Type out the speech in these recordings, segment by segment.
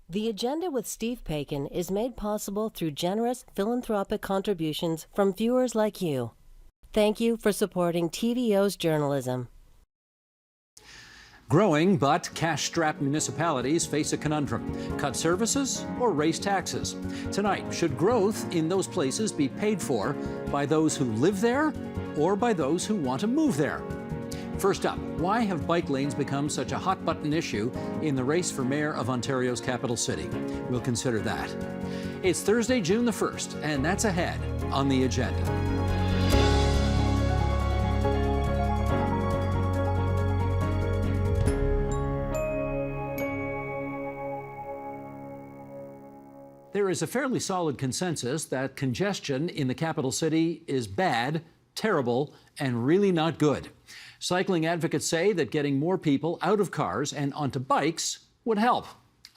The Agenda with Steve Paikin is made possible through generous philanthropic contributions from viewers like you. Thank you for supporting TVO's journalism. Growing but cash-strapped municipalities face a conundrum: cut services or raise taxes. Tonight, should growth in those places be paid for by those who live there or by those who want to move there? First up, why have bike lanes become such a hot-button issue in the race for mayor of Ontario's capital city? We'll consider that. It's Thursday, June the 1st, and that's ahead on The Agenda. There is a fairly solid consensus that congestion in the capital city is bad, terrible, and really not good. Cycling advocates say that getting more people out of cars and onto bikes would help.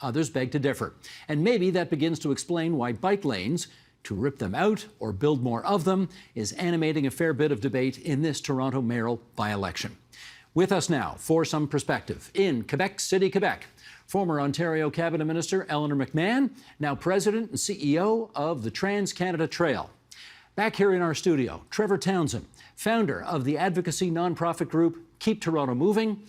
Others beg to differ. And maybe that begins to explain why bike lanes, to rip them out or build more of them, is animating a fair bit of debate in this Toronto mayoral by-election. With us now, for some perspective, in Quebec City, Quebec, former Ontario Cabinet Minister Eleanor McMahon, now President and CEO of the Trans-Canada Trail. Back here in our studio, Trevor Townsend, founder of the advocacy nonprofit group Keep Toronto Moving,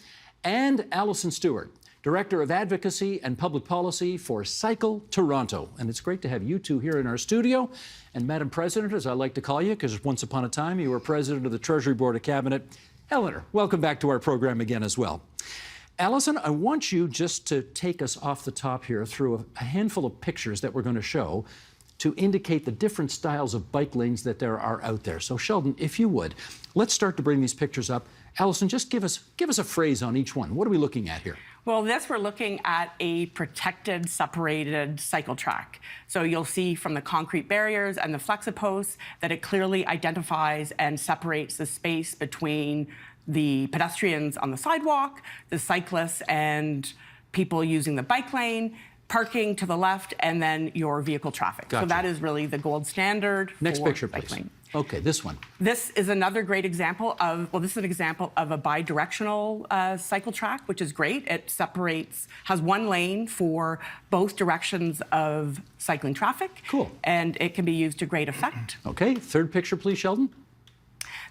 and Alison Stewart, Director of Advocacy and Public Policy for Cycle Toronto. And it's great to have you two here in our studio. And Madam President, as I like to call you, because once upon a time you were President of the Treasury Board of Cabinet, Eleanor, welcome back to our program again as well. Alison, I want you just to take us off the top here through a handful of pictures that we're going to show to indicate the different styles of bike lanes that there are out there. So Sheldon, if you would, let's start to bring these pictures up. Alison, just give us a phrase on each one. What are we looking at here? Well, we're looking at a protected, separated cycle track. So you'll see from the concrete barriers and the Flexiposts that it clearly identifies and separates the space between the pedestrians on the sidewalk, the cyclists and people using the bike lane, parking to the left, and then your vehicle traffic. Gotcha. So that is really the gold standard. Next picture, please. Cycling. Okay, this one. This is another great example of, well, this is an example of a bi-directional cycle track, which is great. It separates, has one lane for both directions of cycling traffic. Cool. And it can be used to great effect. Okay, third picture, please, Sheldon.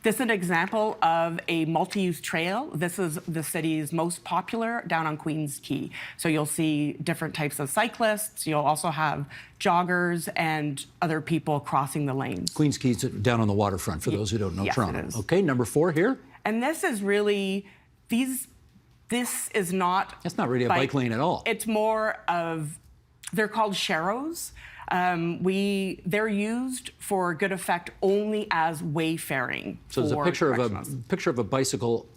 This is an example of a multi-use trail. This is the city's most popular down on Queens Quay. So you'll see different types of cyclists. You'll also have joggers and other people crossing the lanes. Queens Quay's down on the waterfront, for those who don't know Toronto. It is. Okay, number 4 here. And this is really, this is not... That's not really a bike lane at all. It's more of, they're called sharrows. They're used for good effect only as wayfaring. So there's a picture of a bicycle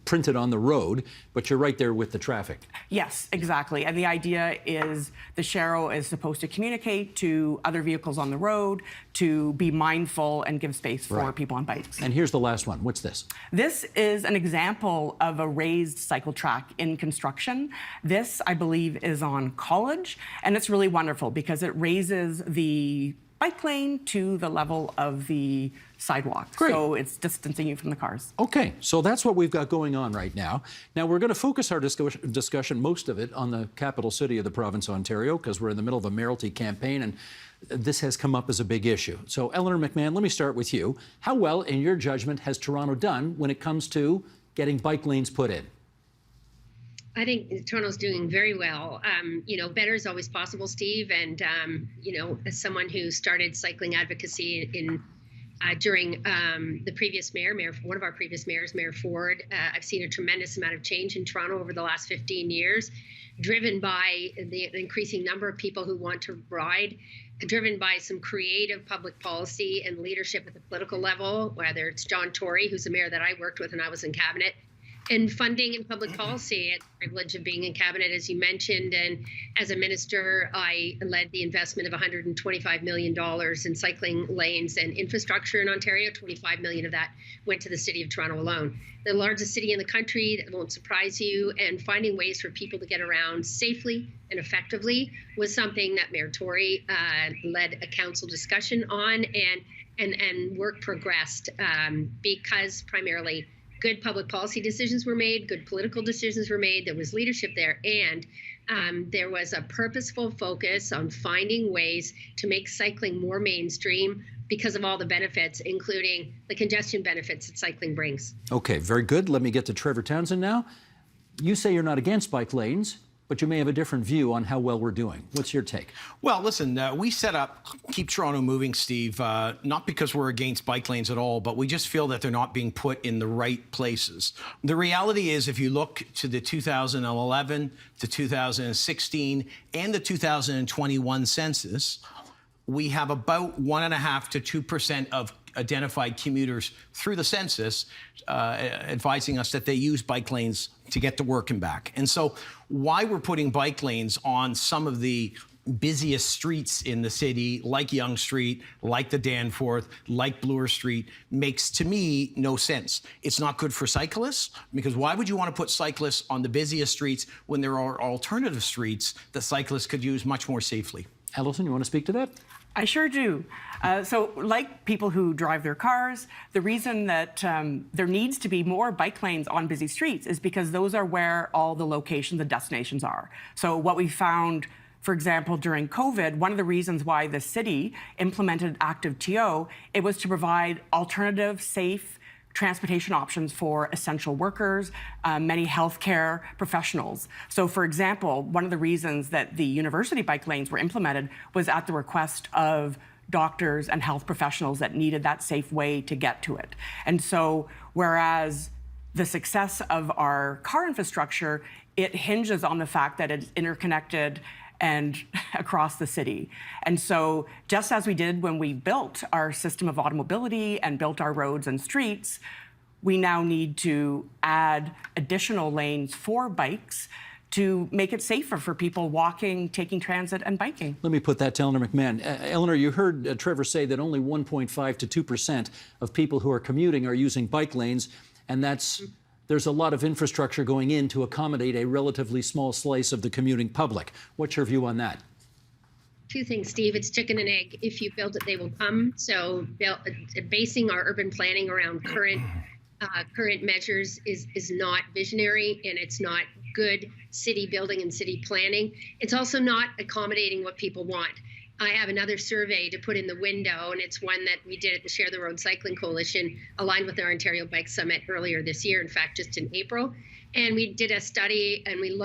printed on the road, but you're right there with the traffic. Yes, exactly. And the idea is the sharrow is supposed to communicate to other vehicles on the road to be mindful and give space for people on bikes. And here's the last one. What's this? This is an example of a raised cycle track in construction. This, I believe, is on College, and it's really wonderful because it raises the bike lane to the level of the sidewalk. Great. So it's distancing you from the cars. Okay, so that's what we've got going on right now. Now, we're going to focus our discussion, most of it, on the capital city of the province of Ontario, because we're in the middle of a mayoralty campaign, and this has come up as a big issue. So, Eleanor McMahon, let me start with you. How well, in your judgment, has Toronto done when it comes to getting bike lanes put in? I think Toronto's doing very well. Better is always possible, Steve. And, as someone who started cycling advocacy during the previous one of our previous mayors, Mayor Ford, I've seen a tremendous amount of change in Toronto over the last 15 years, driven by the increasing number of people who want to ride, driven by some creative public policy and leadership at the political level, whether it's John Tory, who's a mayor that I worked with when I was in cabinet, and funding and public policy. I had the privilege of being in cabinet, as you mentioned, and as a minister, I led the investment of $125 million in cycling lanes and infrastructure in Ontario. $25 million of that went to the city of Toronto alone. The largest city in the country, that won't surprise you, and finding ways for people to get around safely and effectively was something that Mayor Tory led a council discussion on, and work progressed because primarily good public policy decisions were made, good political decisions were made, there was leadership there, and There was a purposeful focus on finding ways to make cycling more mainstream because of all the benefits, including the congestion benefits that cycling brings. Okay, very good. Let me get to Trevor Townsend now. You say you're not against bike lanes, but you may have a different view on how well we're doing. What's your take? Well, listen, we set up Keep Toronto Moving, Steve, not because we're against bike lanes at all, but we just feel that they're not being put in the right places. The reality is, if you look to the 2011 to 2016 and the 2021 census, we have about 1.5% to 2% of identified commuters through the census advising us that they use bike lanes to get to work and back. And so why we're putting bike lanes on some of the busiest streets in the city, like Yonge Street, like the Danforth, like Bloor Street, makes, to me, no sense. It's not good for cyclists, because why would you want to put cyclists on the busiest streets when there are alternative streets that cyclists could use much more safely? Alison, you want to speak to that? I sure do. So like people who drive their cars, the reason that there needs to be more bike lanes on busy streets is because those are where all the locations and destinations are. So what we found, for example, during COVID, one of the reasons why the city implemented Active TO, it was to provide alternative, safe transportation options for essential workers, many healthcare professionals. So for example, one of the reasons that the university bike lanes were implemented was at the request of doctors and health professionals that needed that safe way to get to it. And so whereas the success of our car infrastructure, it hinges on the fact that it's interconnected and across the city. And so just as we did when we built our system of automobility and built our roads and streets, we now need to add additional lanes for bikes to make it safer for people walking, taking transit, and biking. Let me put that to Eleanor McMahon. Eleanor, you heard Trevor say that only 1.5 to 2% of people who are commuting are using bike lanes, and there's a lot of infrastructure going in to accommodate a relatively small slice of the commuting public. What's your view on that? Two things, Steve. It's chicken and egg. If you build it, they will come. So basing our urban planning around current measures is not visionary, and it's not good city building and city planning. It's also not accommodating what people want. I have another survey to put in the window, and it's one that we did at the Share the Road Cycling Coalition, aligned with our Ontario Bike Summit earlier this year, in fact, just in April. And we did a study, and we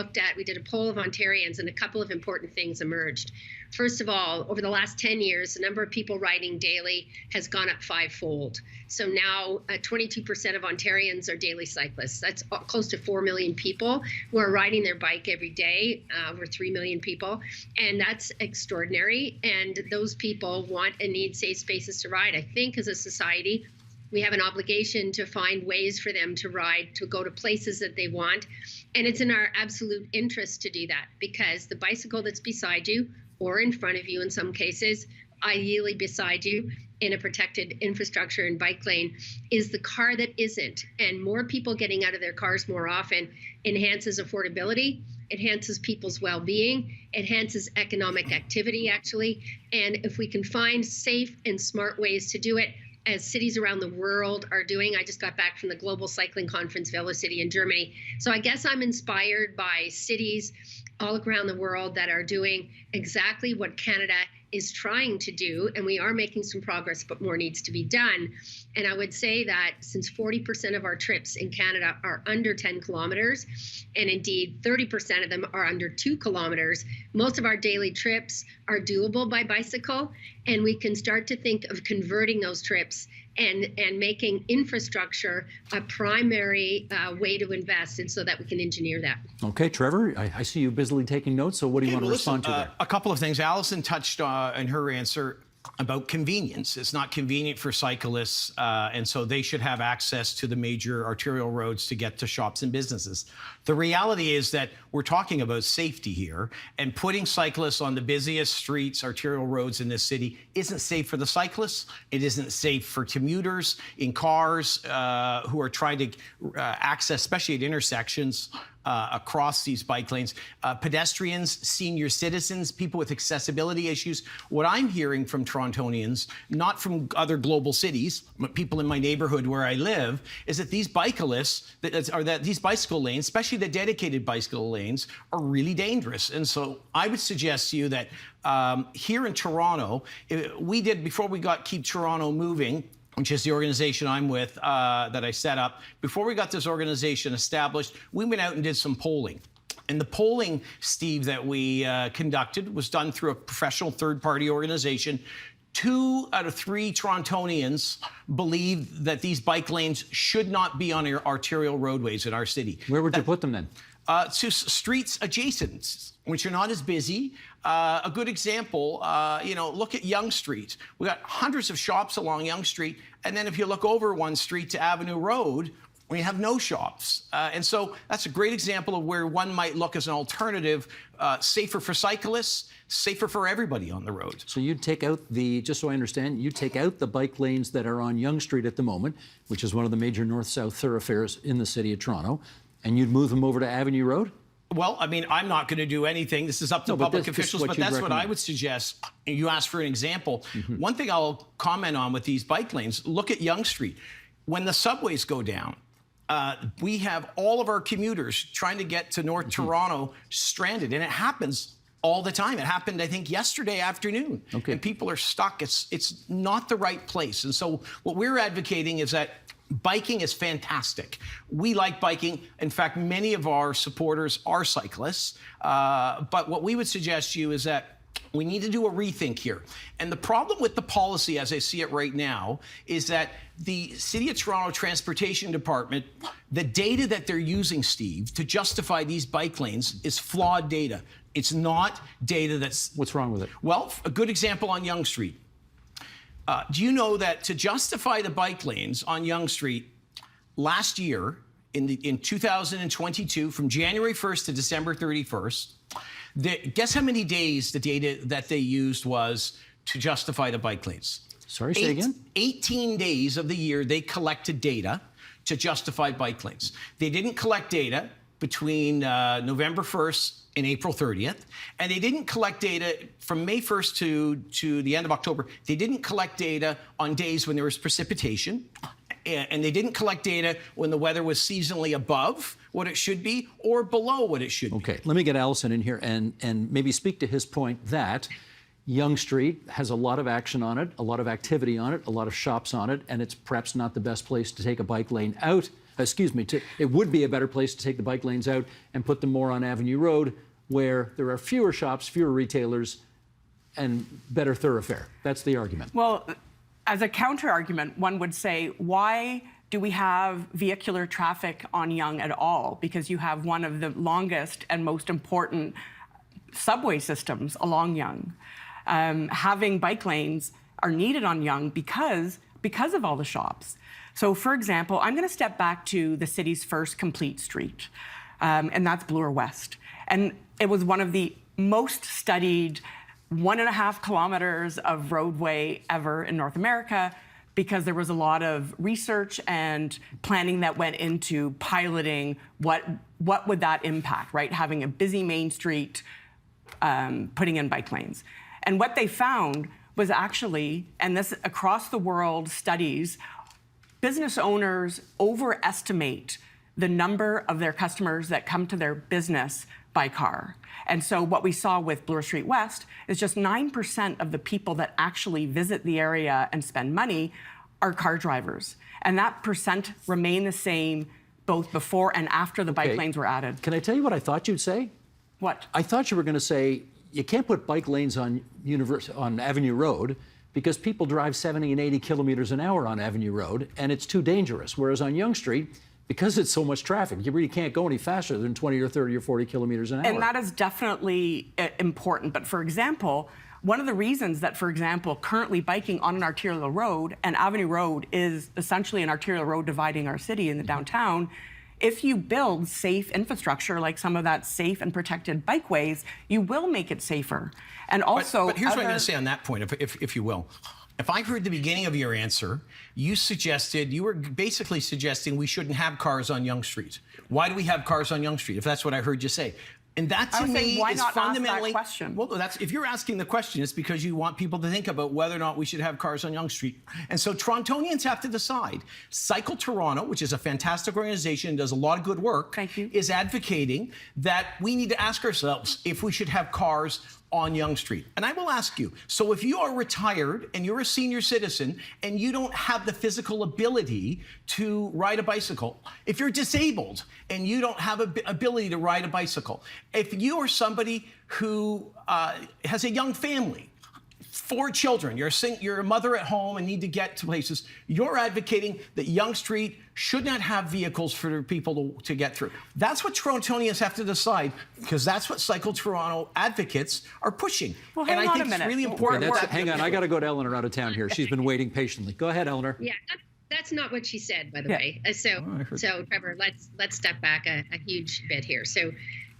did a poll of Ontarians, and a couple of important things emerged. First of all, over the last 10 years, the number of people riding daily has gone up fivefold. So now 22% of Ontarians are daily cyclists. That's close to 4 million people who are riding their bike every day, over 3 million people. And that's extraordinary. And those people want and need safe spaces to ride. I think as a society, we have an obligation to find ways for them to ride, to go to places that they want. And it's in our absolute interest to do that, because the bicycle that's beside you, or in front of you in some cases, ideally beside you in a protected infrastructure and bike lane, is the car that isn't. And more people getting out of their cars more often enhances affordability, enhances people's well-being, enhances economic activity, actually. And if we can find safe and smart ways to do it, as cities around the world are doing. I just got back from the Global Cycling Conference, Velocity in Germany. So I guess I'm inspired by cities all around the world that are doing exactly what Canada is trying to do. And we are making some progress, but more needs to be done. And I would say that since 40% of our trips in Canada are under 10 kilometers, and indeed 30% of them are under 2 kilometers, most of our daily trips are doable by bicycle. And we can start to think of converting those trips and making infrastructure a primary way to invest in, so that we can engineer that. Okay, Trevor, I see you busily taking notes, so what do you want to respond to there? A couple of things. Alison touched in her answer about convenience. It's not convenient for cyclists, and so they should have access to the major arterial roads to get to shops and businesses. The reality is that we're talking about safety here, and putting cyclists on the busiest streets, arterial roads in this city isn't safe for the cyclists. It isn't safe for commuters in cars who are trying to access, especially at intersections, across these bike lanes. Pedestrians, senior citizens, people with accessibility issues. What I'm hearing from Torontonians, not from other global cities, but people in my neighborhood where I live, is that these bicyclists, that these bicycle lanes, especially the dedicated bicycle lanes, are really dangerous. And so I would suggest to you that here in Toronto, we did, before we got Keep Toronto Moving, which is the organization I'm with, that I set up. Before we got this organization established, we went out and did some polling. And the polling, Steve, that we conducted was done through a professional third-party organization. 2 out of 3 Torontonians believe that these bike lanes should not be on our arterial roadways in our city. Where would you put them then? To streets adjacent, which are not as busy. A good example, look at Yonge Street. We got hundreds of shops along Yonge Street, and then if you look over one street to Avenue Road, we have no shops. And so that's a great example of where one might look as an alternative, safer for cyclists, safer for everybody on the road. So you'd take out just so I understand, you take out the bike lanes that are on Yonge Street at the moment, which is one of the major north-south thoroughfares in the city of Toronto, and you'd move them over to Avenue Road? Well, I mean, I'm not going to do anything. This is up to public officials, but that's what I would suggest. You asked for an example. One thing I'll comment on with these bike lanes, look at Yonge Street. When the subways go down, we have all of our commuters trying to get to North Toronto stranded, and it happens all the time. It happened, I think, yesterday afternoon. Okay. And people are stuck. It's not the right place. And so what we're advocating is that biking is fantastic. We like biking. In fact, many of our supporters are cyclists. But what we would suggest to you is that we need to do a rethink here. And the problem with the policy, as I see it right now, is that the City of Toronto Transportation Department, the data that they're using, Steve, to justify these bike lanes is flawed data. It's not data that's... What's wrong with it? Well, a good example on Yonge Street. Do you know that to justify the bike lanes on Yonge Street last year, in 2022, from January 1st to December 31st, guess how many days the data that they used was to justify the bike lanes? Sorry, say again? 18 days of the year they collected data to justify bike lanes. They didn't collect data between November 1st and April 30th. And they didn't collect data from May 1st to the end of October. They didn't collect data on days when there was precipitation. And they didn't collect data when the weather was seasonally above what it should be or below what it should be. Okay, let me get Allison in here and maybe speak to his point that Yonge Street has a lot of action on it, a lot of activity on it, a lot of shops on it, and it's perhaps not the best place to take a bike lane out. It would be a better place to take the bike lanes out and put them more on Avenue Road, where there are fewer shops, fewer retailers, and better thoroughfare. That's the argument. Well, as a counter-argument, one would say, why do we have vehicular traffic on Yonge at all? Because you have one of the longest and most important subway systems along Yonge. Having bike lanes are needed on Yonge because of all the shops. So, for example, I'm going to step back to the city's first complete street, and that's Bloor West. And it was one of the most studied 1.5 kilometers of roadway ever in North America, because there was a lot of research and planning that went into piloting what would that impact, right? Having a busy main street, putting in bike lanes. And what they found was actually, and this across the world studies, business owners overestimate the number of their customers that come to their business by car. And so what we saw with Bloor Street West is just 9% of the people that actually visit the area and spend money are car drivers. And that percent remained the same both before and after the bike lanes were added. Can I tell you what I thought you'd say? What? I thought you were going to say you can't put bike lanes on Avenue Road because people drive 70 and 80 kilometers an hour on Avenue Road, and it's too dangerous. Whereas on Yonge Street, because it's so much traffic, you really can't go any faster than 20 or 30 or 40 kilometers an hour. And that is definitely important. But for example, one of the reasons that, for example, currently biking on an arterial road, and Avenue Road is essentially an arterial road dividing our city in the downtown, if you build safe infrastructure, like some of that safe and protected bikeways, you will make it safer. And also, but here's what I'm going to say on that point, if you will. if I heard the beginning of your answer, you were basically suggesting we shouldn't have cars on Yonge Street. Why do we have cars on Yonge Street, if that's what I heard you say? And that to me why is not fundamentally. ask that question? Well, if you're asking the question, it's because you want people to think about whether or not we should have cars on Yonge Street. And so Torontonians have to decide. Cycle Toronto, which is a fantastic organization and does a lot of good work, Thank you. is advocating that we need to ask ourselves if we should have cars on Yonge Street. And I will ask you, so if you are retired and you're a senior citizen and you don't have the physical ability to ride a bicycle, if you're disabled and you don't have the ability to ride a bicycle, if you are somebody who has a young family, 4 children, you're a mother at home and need to get to places, you're advocating that Yonge Street should not have vehicles for people to get through. That's what Torontonians have to decide, because that's what Cycle Toronto advocates are pushing. Well, and hang I on think a minute. it's really important. Hang on, I got to go to Eleanor out of town here. She's been waiting patiently. Go ahead, Eleanor. Yeah, that's not what she said, by the Yeah. way. So Trevor, let's step back a huge bit here. So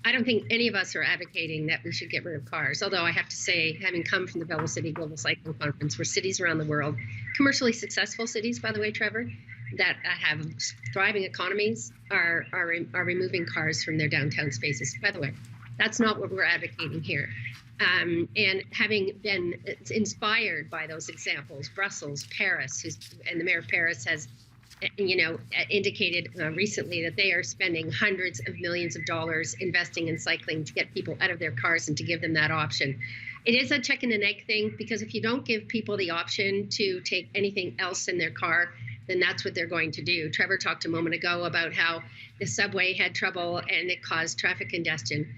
I don't think any of us are advocating that we should get rid of cars. Although I have to say, having come from the Velocity Global Cycling Conference, where cities around the world, commercially successful cities, by the way, Trevor, that have thriving economies, are removing cars from their downtown spaces. By the way, that's not what we're advocating here. And having been inspired by those examples, Brussels, Paris, and the mayor of Paris has, indicated recently that they are spending hundreds of millions of dollars investing in cycling to get people out of their cars and to give them that option. It is a chicken and egg thing, because if you don't give people the option to take anything else in their car, then that's what they're going to do. Trevor talked a moment ago about how the subway had trouble and it caused traffic congestion.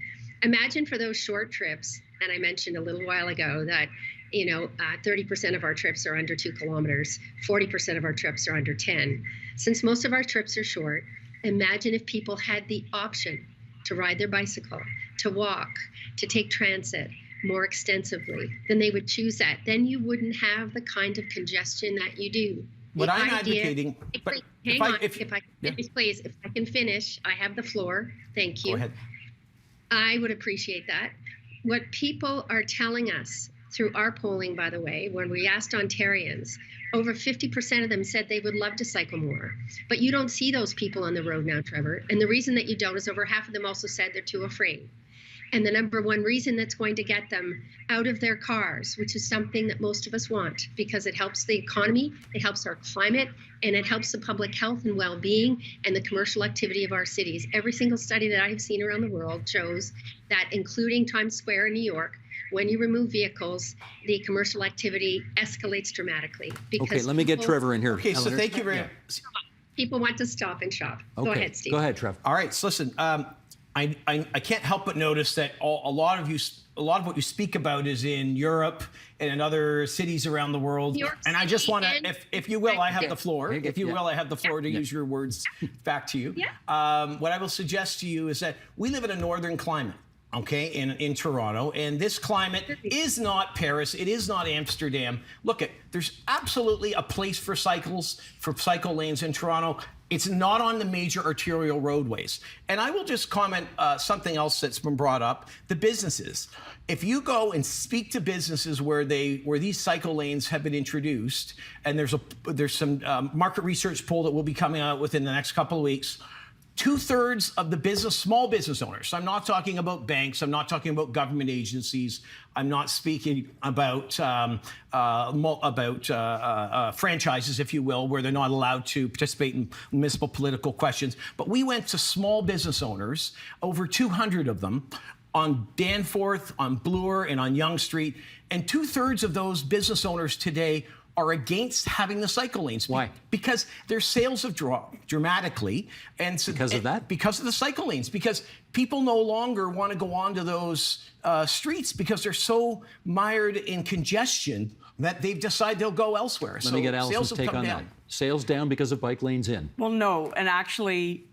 Imagine for those short trips, and I mentioned a little while ago that 30% of our trips are under 2 kilometers, 40% of our trips are under 10. Since most of our trips are short, imagine if people had the option to ride their bicycle, to walk, to take transit more extensively, then they would choose that. Then you wouldn't have the kind of congestion that you do. What I'm advocating, but hang on, if I can finish, please, if I can finish, I have the floor. Thank you. Go ahead. I would appreciate that. What people are telling us through our polling, by the way, when we asked Ontarians, over 50% of them said they would love to cycle more. But you don't see those people on the road now, Trevor. And the reason that you don't is over half of them also said they're too afraid. And the number one reason that's going to get them out of their cars, which is something that most of us want, because it helps the economy, it helps our climate, and it helps the public health and well-being and the commercial activity of our cities. Every single study that I have seen around the world shows that, including Times Square in New York, when you remove vehicles, the commercial activity escalates dramatically. Okay, let me get Trevor in here. Okay, so Eleanor. thank you very much. People want to stop and shop. Okay. Go ahead, Steve. Go ahead, Trevor. All right, so listen, I can't help but notice that a lot of what you speak about is in Europe and in other cities around the world. And I just want to, if you will, I have the floor. If you will, I have the floor to use your words back to you. Yeah. What I will suggest to you is that we live in a northern climate. Okay, in Toronto, and this climate is not Paris, it is not Amsterdam. Look, there's absolutely a place for cycle lanes in Toronto. It's not on the major arterial roadways. And I will just comment something else that's been brought up: the businesses. If you go and speak to businesses where these cycle lanes have been introduced, and there's some market research poll that will be coming out within the next couple of weeks. 2/3 of the small business owners, so I'm not talking about banks, I'm not talking about government agencies, I'm not speaking about franchises, if you will, where they're not allowed to participate in municipal political questions. But we went to small business owners, over 200 of them, on Danforth, on Bloor, and on Yonge Street. And 2/3 of those business owners today are against having the cycle lanes. Why? Because their sales have dropped dramatically. And so, because of that? Because of the cycle lanes. Because people no longer want to go onto those streets because they're so mired in congestion that they've decided they'll go elsewhere. Let me get Allison's take on that. Sales down because of bike lanes in. Well, no. And actually,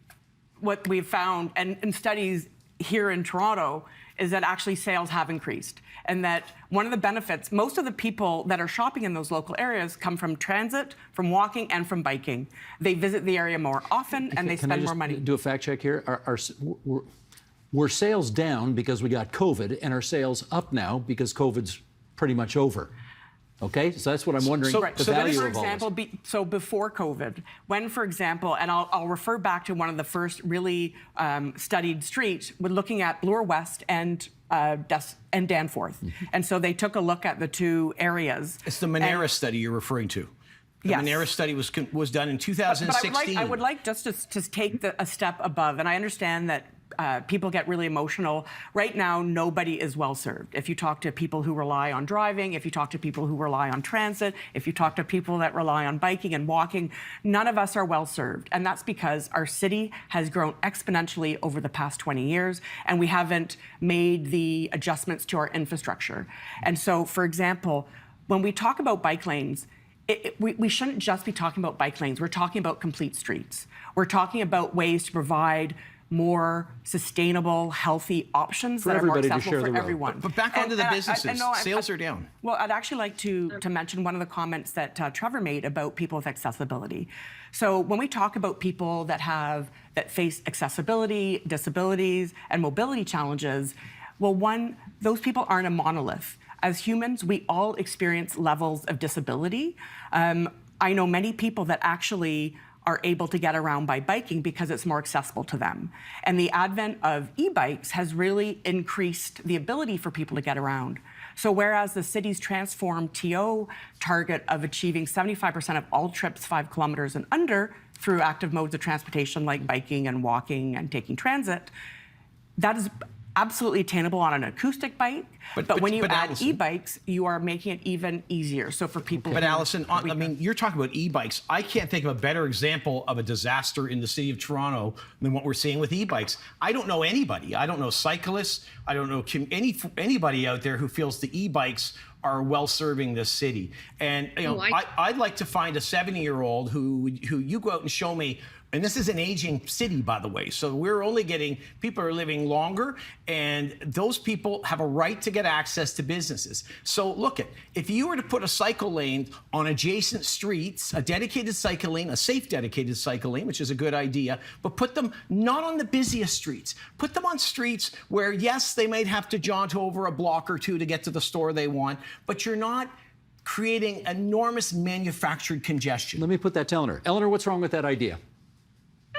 what we've found, and in studies here in Toronto, is that actually sales have increased. And that one of the benefits, most of the people that are shopping in those local areas come from transit, from walking, and from biking. They visit the area more often, and they spend more money. Do a fact check here. Were sales down because we got COVID, and are sales up now because COVID's pretty much over? Okay, so that's what I'm wondering, So- the so then, value for of all this. example, so before COVID, when, for example, and I'll refer back to one of the first really studied streets, we're looking at Bloor West and Danforth. And so they took a look at the two areas. It's the Monera study you're referring to. The Yes. Monera study was done in 2016. But I would like just to take a step above, and I understand that people get really emotional. Right now, nobody is well served. If you talk to people who rely on driving, if you talk to people who rely on transit, if you talk to people that rely on biking and walking, none of us are well served. And that's because our city has grown exponentially over the past 20 years, and we haven't made the adjustments to our infrastructure. And so, for example, when we talk about bike lanes, we shouldn't just be talking about bike lanes. We're talking about complete streets. We're talking about ways to provide more sustainable, healthy options that are more everybody to accessible share for the road. everyone. But back onto the businesses. Sales are down. Well, I'd actually like to mention one of the comments that Trevor made about people with accessibility. So when we talk about people that face accessibility, disabilities, and mobility challenges, well, one, those people aren't a monolith. As humans, we all experience levels of disability. I know many people that actually are able to get around by biking because it's more accessible to them. And the advent of e-bikes has really increased the ability for people to get around. So whereas the city's transformed TO target of achieving 75% of all trips 5 kilometers and under through active modes of transportation like biking and walking and taking transit, that is absolutely attainable on an acoustic bike, but when you add Allison, e-bikes, you are making it even easier. So for people But who- Allison, I mean, you're talking about e-bikes. I can't think of a better example of a disaster in the city of Toronto than what we're seeing with e-bikes. I don't know anybody. I don't know cyclists. I don't know anybody out there who feels the e-bikes are well serving this city. And you know, I'd like to find a 70-year-old who you go out and show me. And this is an aging city, by the way. So we're only getting, people are living longer, and those people have a right to get access to businesses. So look, if you were to put a cycle lane on adjacent streets, a dedicated cycle lane, a safe dedicated cycle lane, which is a good idea, but put them not on the busiest streets. Put them on streets where, yes, they might have to jaunt over a block or two to get to the store they want, but you're not creating enormous manufactured congestion. Let me put that to Eleanor. Eleanor, what's wrong with that idea?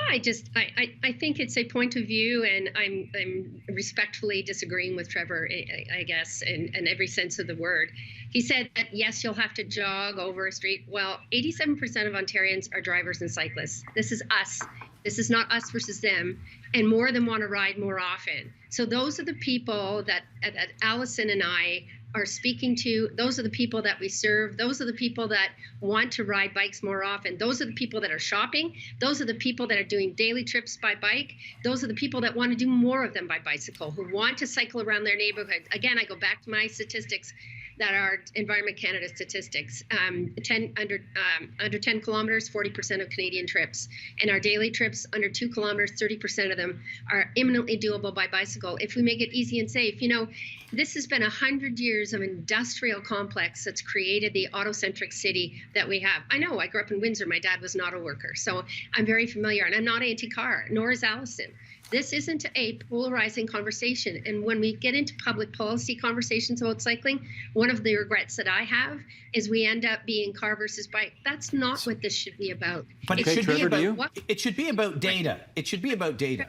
I think it's a point of view, and I'm respectfully disagreeing with Trevor, I guess, in every sense of the word. He said that, yes, you'll have to jog over a street. Well, 87% of Ontarians are drivers and cyclists. This is us. This is not us versus them. And more of them want to ride more often. So those are the people that Allison and I are speaking to. Those are the people that we serve. Those are the people that want to ride bikes more often. Those are the people that are shopping. Those are the people that are doing daily trips by bike. Those are the people that want to do more of them by bicycle, who want to cycle around their neighborhood. Again, I go back to my statistics that are Environment Canada statistics. Under 10 kilometers, 40% of Canadian trips. And our daily trips under 2 kilometers, 30% of them are imminently doable by bicycle if we make it easy and safe. You know, this has been 100 years of industrial complex that's created the autocentric city that we have. I know, I grew up in Windsor. My dad was an auto worker, so I'm very familiar, and I'm not anti-car, nor is Allison. This isn't a polarizing conversation. And when we get into public policy conversations about cycling, one of the regrets that I have is we end up being car versus bike. That's not what this should be about. But Okay, it should Trevor, be do about, it should be about data. It should be about data.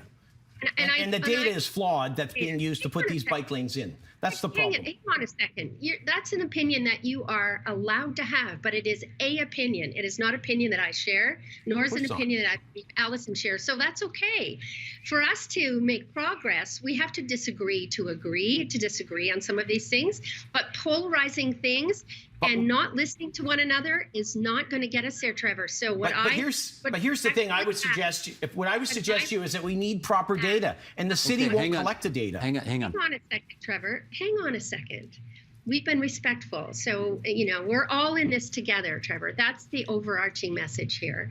And the data is flawed that's being used to put these bike lanes in. That's the problem. Hang on a second. That's an opinion that you are allowed to have, but it is a opinion. It is not opinion that I share, nor is it an opinion that Allison shares. So that's okay. For us to make progress, we have to disagree to agree to disagree on some of these things. But polarizing things and not listening to one another is not going to get us there, Trevor. So here's the thing I would suggest. What I would suggest to you is that we need proper data, and the city won't collect the data. Hang on a second, Trevor. Hang on a second. We've been respectful. So, you know, we're all in this together, Trevor. That's the overarching message here,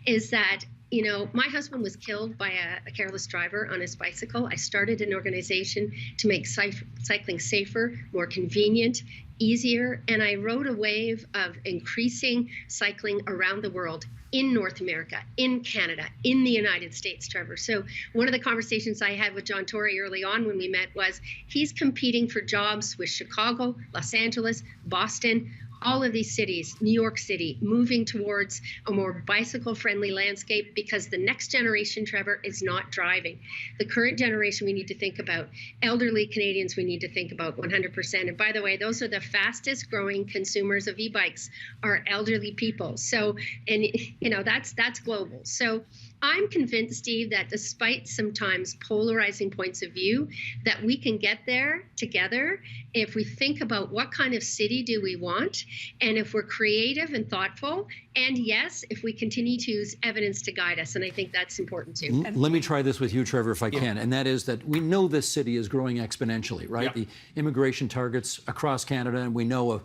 is that, you know, my husband was killed by a careless driver on his bicycle. I started an organization to make cycling safer, more convenient, easier, and I rode a wave of increasing cycling around the world, in North America, in Canada, in the United States, Trevor. So one of the conversations I had with John Tory early on when we met was he's competing for jobs with Chicago, Los Angeles, Boston, all of these cities, New York City, moving towards a more bicycle-friendly landscape because the next generation, Trevor, is not driving. The current generation we need to think about. Elderly Canadians we need to think about 100%. And by the way, those are the fastest growing consumers of e-bikes, are elderly people. So, and you know, that's global. So I'm convinced, Steve, that despite sometimes polarizing points of view, that we can get there together if we think about what kind of city do we want, and if we're creative and thoughtful, and yes, if we continue to use evidence to guide us. And I think that's important too. Let me try this with you, Trevor, if I can. And that is that we know this city is growing exponentially, right? The immigration targets across Canada, and we know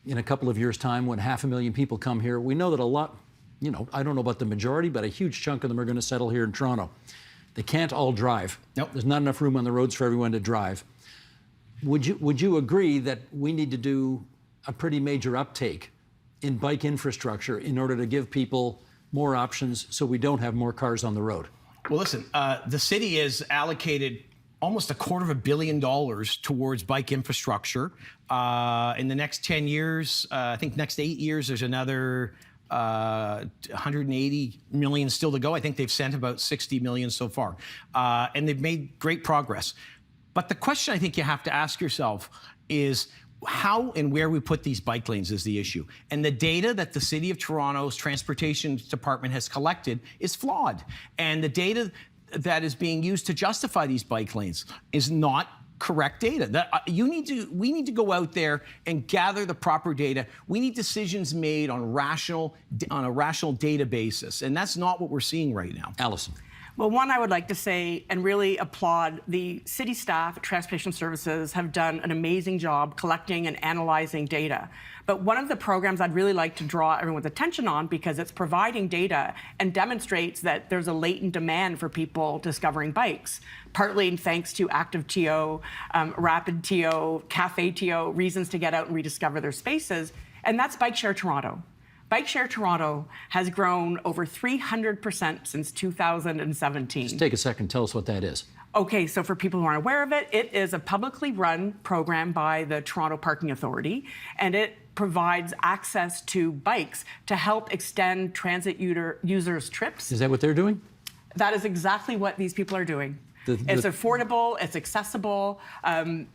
in a couple of years' time when 500,000 people come here, we know that a lot, you know, I don't know about the majority, but a huge chunk of them are going to settle here in Toronto. They can't all drive. Nope. There's not enough room on the roads for everyone to drive. Would you agree that we need to do a pretty major uptake in bike infrastructure in order to give people more options so we don't have more cars on the road? Well, listen, the city has allocated almost $250 million towards bike infrastructure. In the next 10 years, I think next 8 years, there's another 180 million still to go. I think they've sent about 60 million so far. And they've made great progress. But the question I think you have to ask yourself is how and where we put these bike lanes is the issue. And the data that the City of Toronto's Transportation Department has collected is flawed. And the data that is being used to justify these bike lanes is not correct data. We need to go out there and gather the proper data. We need decisions made on a rational data basis. And that's not what we're seeing right now. Allison. Well, one, I would like to say and really applaud the city staff at Transportation Services have done an amazing job collecting and analyzing data. But one of the programs I'd really like to draw everyone's attention on, because it's providing data and demonstrates that there's a latent demand for people discovering bikes, partly thanks to Active TO, Rapid TO, Cafe TO, reasons to get out and rediscover their spaces, and that's Bike Share Toronto. Bike Share Toronto has grown over 300% since 2017. Just take a second, tell us what that is. Okay, so for people who aren't aware of it, it is a publicly run program by the Toronto Parking Authority, and it provides access to bikes to help extend transit users' trips. Is that what they're doing? That is exactly what these people are doing. It's affordable, it's accessible, and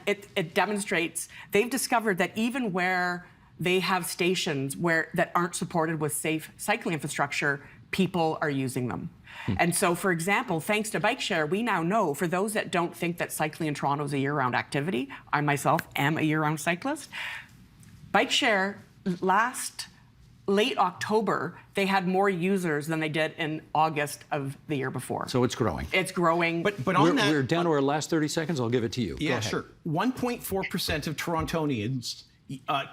it demonstrates, they've discovered that even where they have stations that aren't supported with safe cycling infrastructure, people are using them. And so, for example, thanks to Bike Share, we now know, for those that don't think that cycling in Toronto is a year-round activity, I myself am a year-round cyclist, Bike Share late October, they had more users than they did in August of the year before. So it's growing. It's growing. But on that, we're down to our last 30 seconds. I'll give it to you. Yeah, Go ahead. sure. 1.4% of Torontonians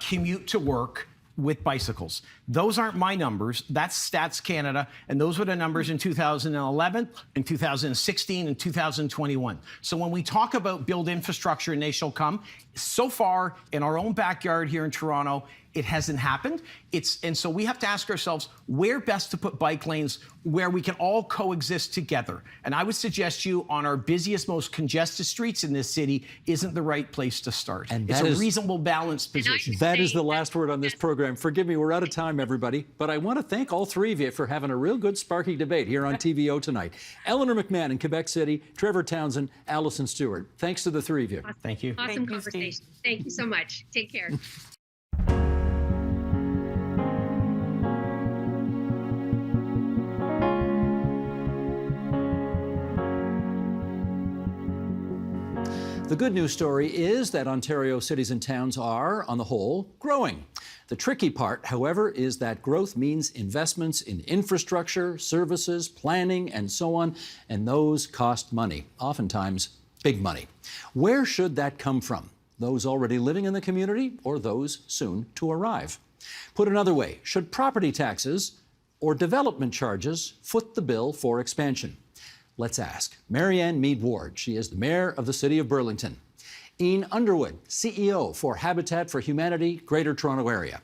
commute to work with bicycles. Those aren't my numbers. That's Stats Canada, and those were the numbers in 2011, in 2016, and 2021. So when we talk about build infrastructure and they shall come, so far in our own backyard here in Toronto, it hasn't happened. And so we have to ask ourselves where best to put bike lanes where we can all coexist together. And I would suggest you on our busiest, most congested streets in this city isn't the right place to start. And it's a reasonable, balanced position. That is the last word on this program. Forgive me, we're out of time, everybody. But I want to thank all three of you for having a real good, sparky debate here on TVO tonight. Eleanor McMahon in Quebec City, Trevor Townsend, Allison Stewart. Thanks to the three of you. Thank you. Awesome conversation. Thank you so much. Take care. The good news story is that Ontario cities and towns are, on the whole, growing. The tricky part, however, is that growth means investments in infrastructure, services, planning, and so on, and those cost money, oftentimes big money. Where should that come from? Those already living in the community or those soon to arrive? Put another way, should property taxes or development charges foot the bill for expansion? Let's ask Marianne Mead Ward. She is the mayor of the city of Burlington. Ian Underwood, CEO for Habitat for Humanity, Greater Toronto Area.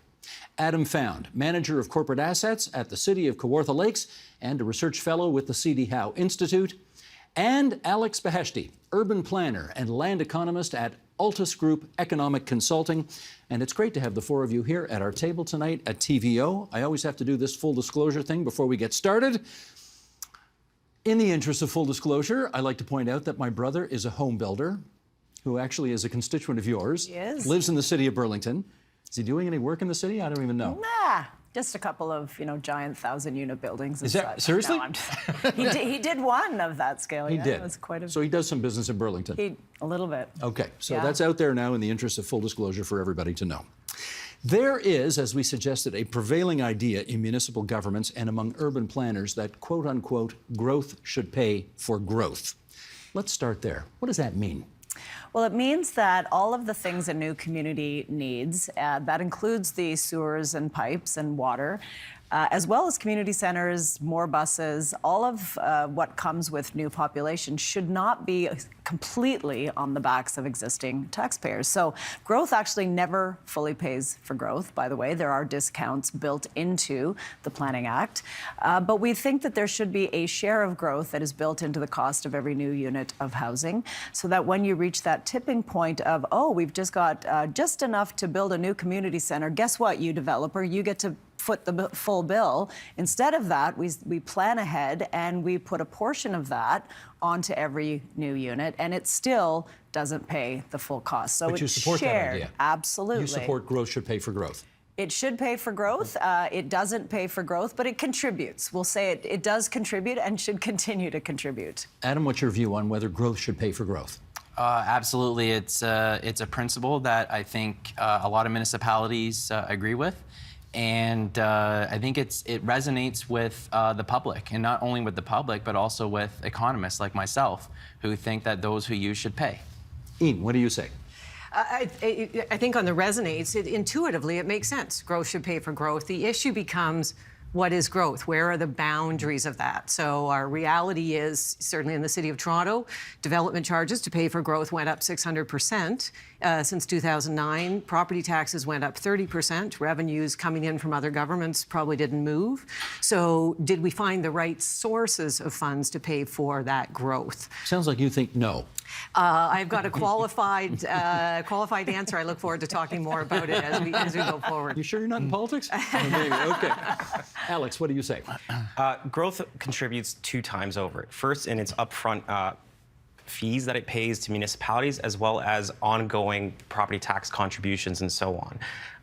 Adam Found, manager of corporate assets at the city of Kawartha Lakes and a research fellow with the C.D. Howe Institute. And Alex Beheshti, urban planner and land economist at Altus Group Economic Consulting. And it's great to have the four of you here at our table tonight at TVO. I always have to do this full disclosure thing before we get started. In the interest of full disclosure, I like to point out that my brother is a home builder who actually is a constituent of yours. He is. Lives in the city of Burlington. Is he doing any work in the city? I don't even know. Nah, just a couple of, giant 1,000-unit buildings. Is that seriously? No, he did one of that scale. He yeah. did. It was quite a. So he does some business in Burlington. A little bit. Okay, so Yeah. that's out there now in the interest of full disclosure for everybody to know. There is, as we suggested, a prevailing idea in municipal governments and among urban planners that, quote unquote, growth should pay for growth. Let's start there. What does that mean? Well, it means that all of the things a new community needs, that includes the sewers and pipes and water, as well as community centers, more buses, all of what comes with new population should not be completely on the backs of existing taxpayers. So growth actually never fully pays for growth, by the way. There are discounts built into the Planning Act. But we think that there should be a share of growth that is built into the cost of every new unit of housing, so that when you reach that tipping point of, oh, we've just got just enough to build a new community center, guess what, you developer, you get to foot the full bill. Instead of that, we plan ahead and we put a portion of that onto every new unit, and it still doesn't pay the full cost. So But you it's support shared. that idea. Absolutely. You support growth should pay for growth. It should pay for growth. It doesn't pay for growth, but it contributes. We'll say it does contribute and should continue to contribute. Adam, what's your view on whether growth should pay for growth? Absolutely. It's a principle that I think a lot of municipalities agree with. And I think it resonates with the public, and not only with the public, but also with economists like myself, who think that those who use should pay. Ian, what do you say? I think on the resonates, intuitively, it makes sense. Growth should pay for growth. The issue becomes, what is growth? Where are the boundaries of that? So our reality is, certainly in the City of Toronto, development charges to pay for growth went up 600% since 2009. Property taxes went up 30%. Revenues coming in from other governments probably didn't move. So did we find the right sources of funds to pay for that growth? Sounds like you think no. I've got a qualified answer. I look forward to talking more about it as we go forward. You sure you're not in politics? Maybe. Okay. Alex, what do you say? Growth contributes 2 times over. First, in its upfront fees that it pays to municipalities, as well as ongoing property tax contributions and so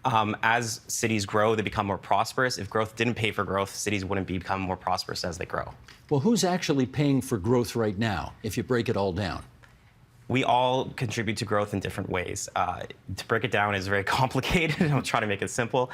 on. As cities grow, they become more prosperous. If growth didn't pay for growth, cities wouldn't become more prosperous as they grow. Well, who's actually paying for growth right now, if you break it all down? We all contribute to growth in different ways. To break it down is very complicated. I'll try to make it simple.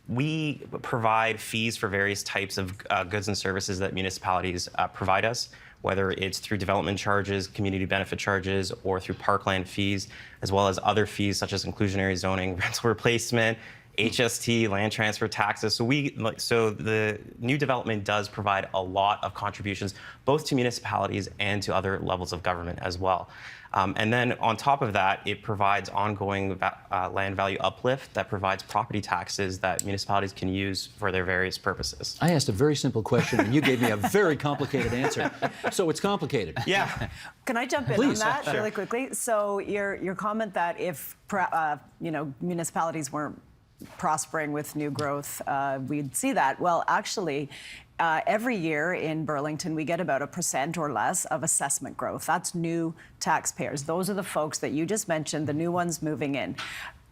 We provide fees for various types of goods and services that municipalities provide us, whether it's through development charges, community benefit charges, or through parkland fees, as well as other fees such as inclusionary zoning, rental replacement, HST, land transfer taxes. So the new development does provide a lot of contributions, both to municipalities and to other levels of government as well. And then on top of that, it provides ongoing land value uplift that provides property taxes that municipalities can use for their various purposes. I asked a very simple question, and you gave me a very complicated answer. So it's complicated. Yeah. Can I jump in Please. on that Sure. really quickly? So your comment that if municipalities weren't prospering with new growth, we'd see that. Well, actually, every year in Burlington, we get about 1% or less of assessment growth. That's new taxpayers. Those are the folks that you just mentioned, the new ones moving in.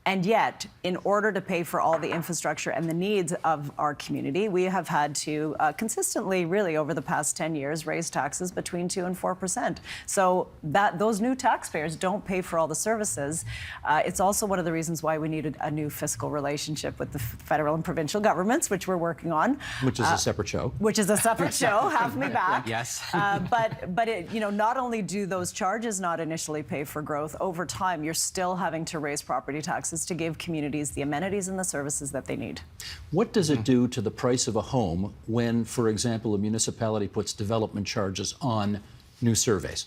And yet, in order to pay for all the infrastructure and the needs of our community, we have had to consistently, really over the past 10 years, raise taxes between 2% and 4%. So those new taxpayers don't pay for all the services. It's also one of the reasons why we needed a new fiscal relationship with the federal and provincial governments, which we're working on. Which is a separate show. Which is a separate show. Have me back. Yes. But it, not only do those charges not initially pay for growth, over time you're still having to raise property taxes to give communities the amenities and the services that they need. What does it do to the price of a home when, for example, a municipality puts development charges on new surveys?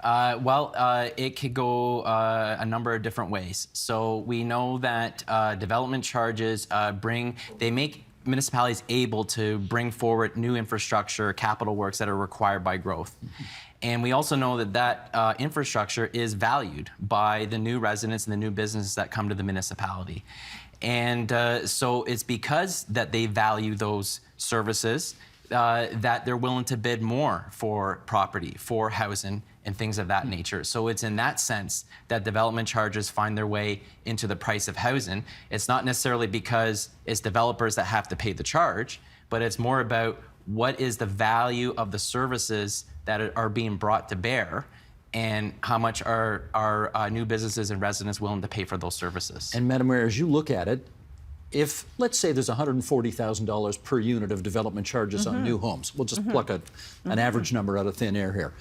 It could go a number of different ways. So we know that development charges make municipalities able to bring forward new infrastructure, capital works that are required by growth. And we also know that that infrastructure is valued by the new residents and the new businesses that come to the municipality. And so it's because that they value those services that they're willing to bid more for property, for housing, and things of that nature. So it's in that sense that development charges find their way into the price of housing. It's not necessarily because it's developers that have to pay the charge, but it's more about what is the value of the services that are being brought to bear, and how much are new businesses and residents willing to pay for those services. And Madam Mayor, as you look at it, if, let's say, there's $140,000 per unit of development charges on new homes, we'll just pluck an average number out of thin air here.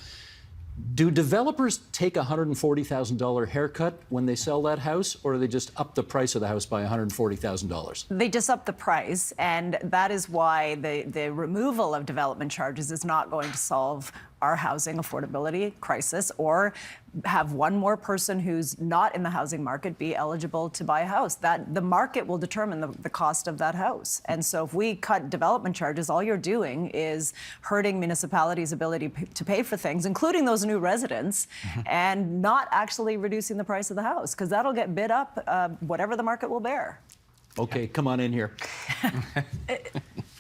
Do developers take a $140,000 haircut when they sell that house, or do they just up the price of the house by $140,000? They just up the price, and that is why the removal of development charges is not going to solve our housing affordability crisis or have one more person who's not in the housing market be eligible to buy a house. That the market will determine the cost of that house. And so if we cut development charges, all you're doing is hurting municipalities' ability to pay for things, including those new residents, and not actually reducing the price of the house, because that'll get bid up whatever the market will bear. Okay, come on in here.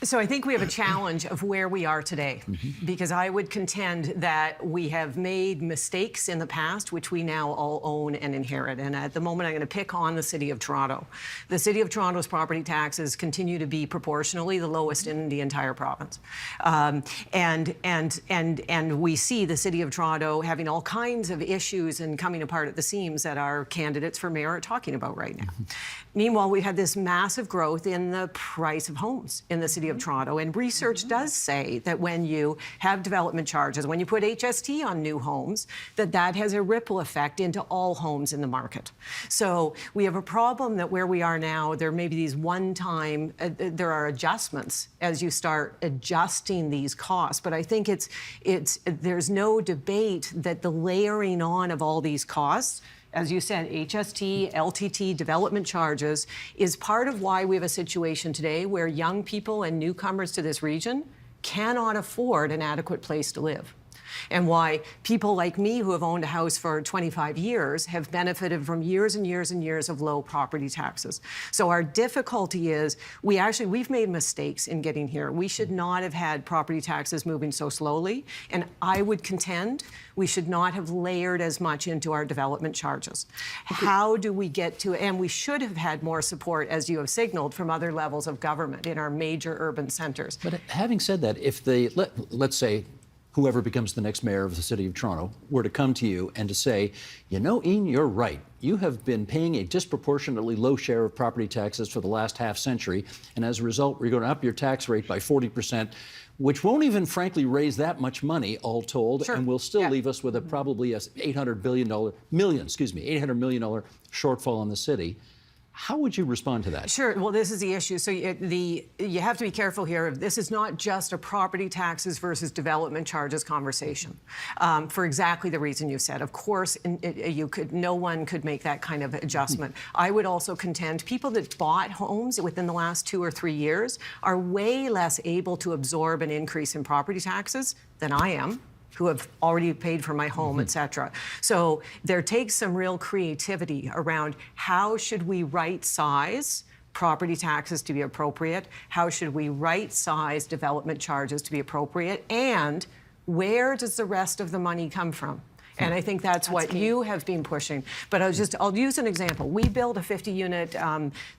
So I think we have a challenge of where we are today, because I would contend that we have made mistakes in the past, which we now all own and inherit. And at the moment, I'm going to pick on the City of Toronto. The City of Toronto's property taxes continue to be proportionally the lowest in the entire province. And we see the City of Toronto having all kinds of issues and coming apart at the seams that our candidates for mayor are talking about right now. Meanwhile, we had this massive growth in the price of homes in the City of Toronto. And research does say that when you have development charges, when you put HST on new homes, that has a ripple effect into all homes in the market. So we have a problem that where we are now, there may be these one-time, there are adjustments as you start adjusting these costs. But I think there's no debate that the layering on of all these costs, as you said, HST, LTT, development charges, is part of why we have a situation today where young people and newcomers to this region cannot afford an adequate place to live. And why people like me who have owned a house for 25 years have benefited from years and years and years of low property taxes. So our difficulty is we've made mistakes in getting here. We should not have had property taxes moving so slowly. And I would contend we should not have layered as much into our development charges. How do we get to, and we should have had more support, as you have signaled, from other levels of government in our major urban centers. But having said that, if let's say, whoever becomes the next mayor of the City of Toronto were to come to you and to say, you know, Ian, you're right. You have been paying a disproportionately low share of property taxes for the last half century, and as a result, we're going to up your tax rate by 40%, which won't even, frankly, raise that much money, all told, and will still leave us with probably a $800 million shortfall in the city. How would you respond to that? Sure. Well, this is the issue. So you have to be careful here. This is not just a property taxes versus development charges conversation, for exactly the reason you said. Of course, no one could make that kind of adjustment. I would also contend people that bought homes within the last 2 or 3 years are way less able to absorb an increase in property taxes than I am, who have already paid for my home, et cetera. So there takes some real creativity around how should we right-size property taxes to be appropriate, how should we right-size development charges to be appropriate, and where does the rest of the money come from? And I think that's what key. You have been pushing. But I'll use an example. We built a 50-unit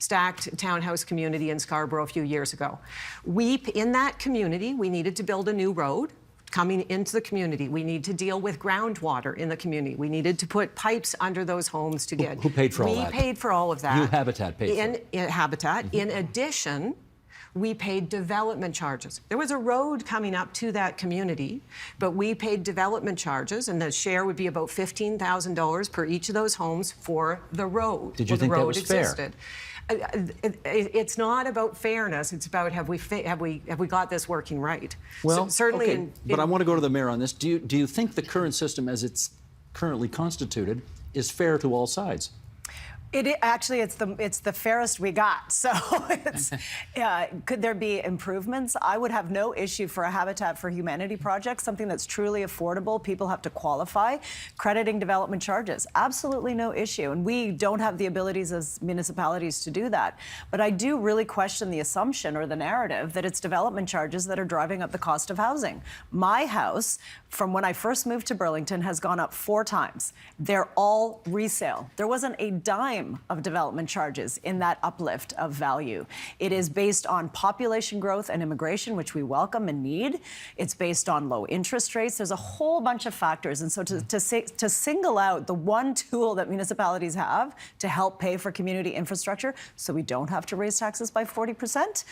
stacked townhouse community in Scarborough a few years ago. In that community, we needed to build a new road coming into the community. We need to deal with groundwater in the community. We needed to put pipes under those homes to get. Who paid for all that? We paid for all of that. You, Habitat, paid for it. Habitat. In addition, we paid development charges. There was a road coming up to that community, but we paid development charges, and the share would be about $15,000 per each of those homes for the road. Did you think that was existed. fair? It's not about fairness. It's about have we got this working right? Well, certainly. Okay. But I want to go to the mayor on this. Do you think the current system, as it's currently constituted, is fair to all sides? Actually, it's the fairest we got. So could there be improvements? I would have no issue for a Habitat for Humanity project, something that's truly affordable. People have to qualify. Crediting development charges, absolutely no issue. And we don't have the abilities as municipalities to do that. But I do really question the assumption or the narrative that it's development charges that are driving up the cost of housing. My house, from when I first moved to Burlington, has gone up 4 times. They're all resale. There wasn't a dime of development charges in that uplift of value. It is based on population growth and immigration, which we welcome and need. It's based on low interest rates. There's a whole bunch of factors. And so to single out the one tool that municipalities have to help pay for community infrastructure so we don't have to raise taxes by 40%,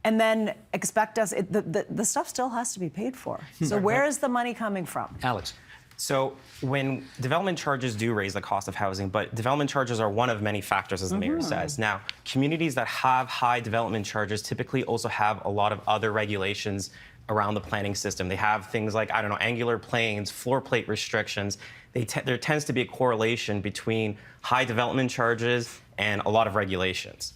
and then expect us, the stuff still has to be paid for. So where is the money coming from? Alex. So when development charges do raise the cost of housing, but development charges are one of many factors, as the mayor says. Now, communities that have high development charges typically also have a lot of other regulations around the planning system. They have things like, I don't know, angular planes, floor plate restrictions. There tends to be a correlation between high development charges and a lot of regulations,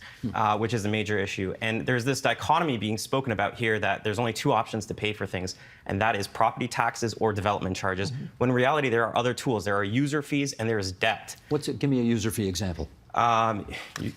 which is a major issue. And there's this dichotomy being spoken about here that there's only 2 options to pay for things, and that is property taxes or development charges. When in reality, there are other tools. There are user fees and there is debt. Give me a user fee example.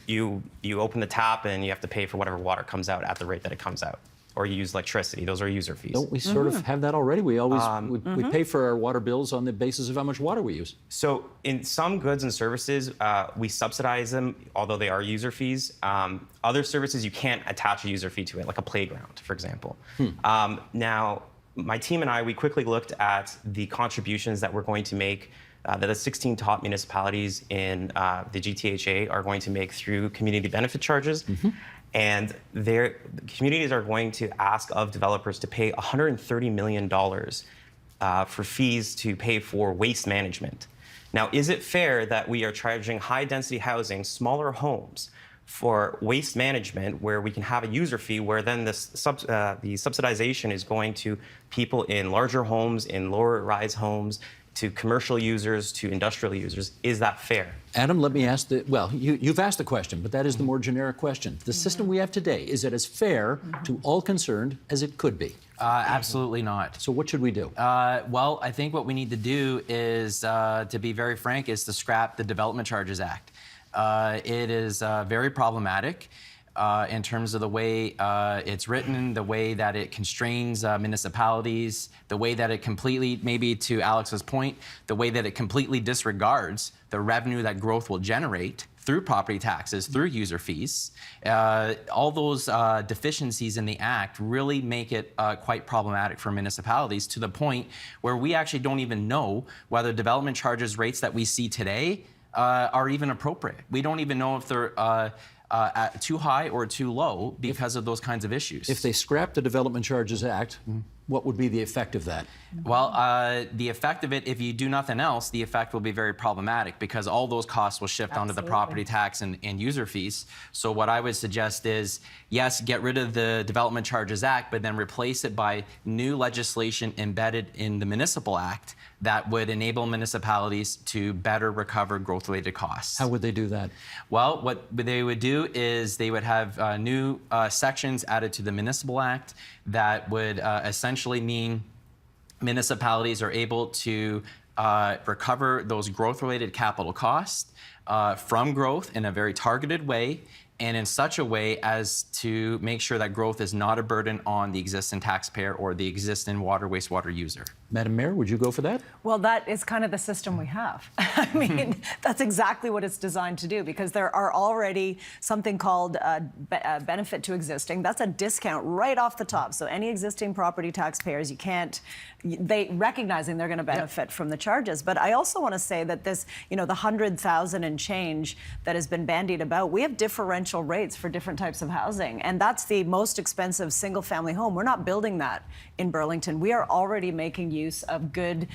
You open the tap and you have to pay for whatever water comes out at the rate that it comes out. Or you use electricity. Those are user fees. Don't we sort of have that already? We always we pay for our water bills on the basis of how much water we use. So in some goods and services, we subsidize them, although they are user fees. Other services, you can't attach a user fee to it, like a playground, for example. Now, my team and I, we quickly looked at the contributions that we're going to make that the 16 top municipalities in the GTHA are going to make through community benefit charges. And the communities are going to ask of developers to pay $130 million for fees to pay for waste management. Now, is it fair that we are charging high-density housing, smaller homes, for waste management where we can have a user fee where then the subsidization is going to people in larger homes, in lower-rise homes, to commercial users, to industrial users? Is that fair? Adam, let me ask you've asked the question, but that is the more generic question. The system we have today, is it as fair to all concerned as it could be? Absolutely not. So what should we do? Well, I think what we need to do is, to be very frank, is to scrap the Development Charges Act. It is very problematic. In terms of the way it's written, the way that it constrains municipalities, the way that it completely, maybe to Alex's point, the way that it completely disregards the revenue that growth will generate through property taxes, through user fees. All those deficiencies in the Act really make it quite problematic for municipalities, to the point where we actually don't even know whether development charges rates that we see today are even appropriate. We don't even know if they're too high or too low because of those kinds of issues. If they scrap the Development Charges Act, what would be the effect of that? Well, the effect of it, if you do nothing else, the effect will be very problematic because all those costs will shift onto the property tax and user fees. So what I would suggest is, yes, get rid of the Development Charges Act, but then replace it by new legislation embedded in the Municipal Act that would enable municipalities to better recover growth-related costs. How would they do that? Well, what they would do is they would have new sections added to the Municipal Act that would essentially mean municipalities are able to recover those growth-related capital costs from growth in a very targeted way and in such a way as to make sure that growth is not a burden on the existing taxpayer or the existing water, wastewater user. Madam Mayor, would you go for that? Well, that is kind of the system we have. I mean, that's exactly what it's designed to do, because there are already something called benefit to existing. That's a discount right off the top. So any existing property taxpayers, they recognizing they're going to benefit from the charges. But I also want to say that this, the 100,000 and change that has been bandied about, we have differential rates for different types of housing. And that's the most expensive single family home. We're not building that in Burlington. We are already making use of good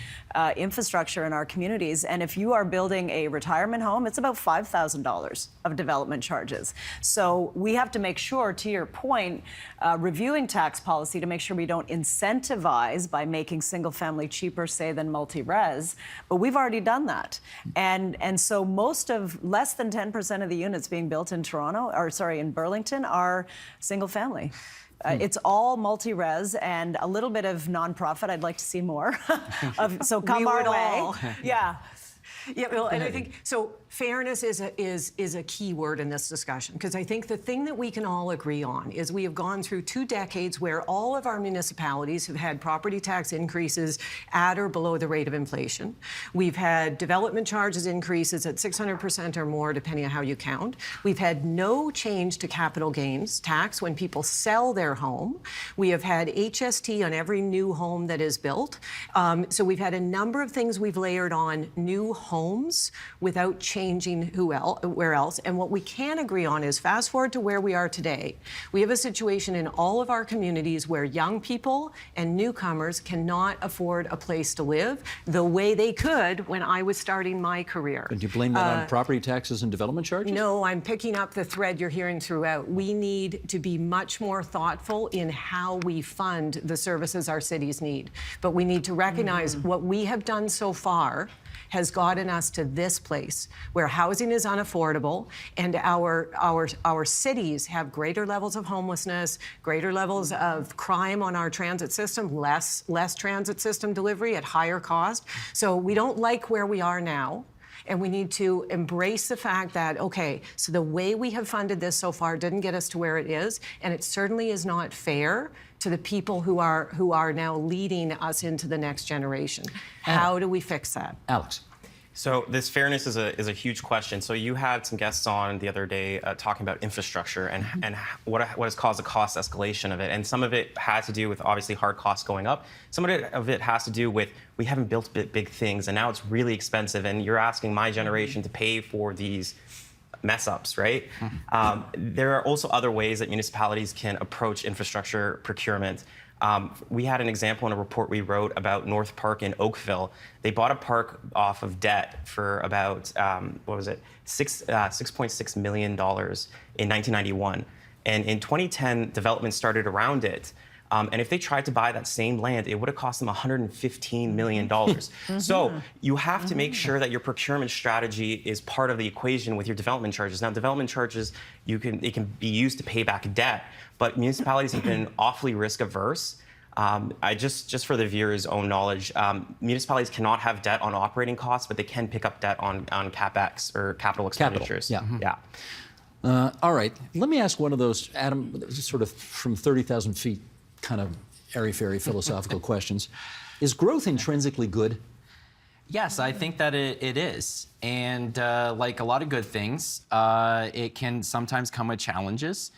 infrastructure in our communities. And if you are building a retirement home, it's about $5,000 of development charges. So we have to make sure, to your point, reviewing tax policy to make sure we don't incentivize by making single family cheaper, say, than multi-res. But we've already done that. And so most less than 10% of the units being built in in Burlington are single family. It's all multi-res and a little bit of nonprofit. I'd like to see more. So come our way. Yeah. Yeah, well, and I think so. Fairness is a key word in this discussion, because I think the thing that we can all agree on is we have gone through 2 decades where all of our municipalities have had property tax increases at or below the rate of inflation. We've had development charges increases at 600% or more, depending on how you count. We've had no change to capital gains tax when people sell their home. We have had HST on every new home that is built. So we've had a number of things we've layered on new homes without changing where else. And what we can agree on is, fast forward to where we are today, we have a situation in all of our communities where young people and newcomers cannot afford a place to live the way they could when I was starting my career. And do you blame that on property taxes and development charges? No, I'm picking up the thread you're hearing throughout. We need to be much more thoughtful in how we fund the services our cities need. But we need to recognize what we have done so far has gotten us to this place where housing is unaffordable, and our cities have greater levels of homelessness, greater levels of crime on our transit system, less transit system delivery at higher cost. So we don't like where we are now. And we need to embrace the fact that, okay, so the way we have funded this so far didn't get us to where it is, and it certainly is not fair to the people who are now leading us into the next generation. How do we fix that? Alex. So this fairness is a huge question. So you had some guests on the other day talking about infrastructure and what has caused the cost escalation of it. And some of it had to do with obviously hard costs going up. Some of it has to do with we haven't built big things, and now it's really expensive. And you're asking my generation to pay for these mess ups, right? There are also other ways that municipalities can approach infrastructure procurement. We had an example in a report we wrote about North Park in Oakville. They bought a park off of debt for about, $6.6 million in 1991. And in 2010, development started around it. And if they tried to buy that same land, it would have cost them $115 million. So you have to make sure that your procurement strategy is part of the equation with your development charges. Now, development charges, it can be used to pay back debt, but municipalities have been awfully risk averse. Just for the viewers' own knowledge, municipalities cannot have debt on operating costs, but they can pick up debt on CapEx or capital expenditures. Yeah. All right. Let me ask one of those, Adam, sort of from 30,000 feet, kind of airy-fairy philosophical questions. Is growth intrinsically good? Yes, I think that it is. And like a lot of good things, it can sometimes come with challenges.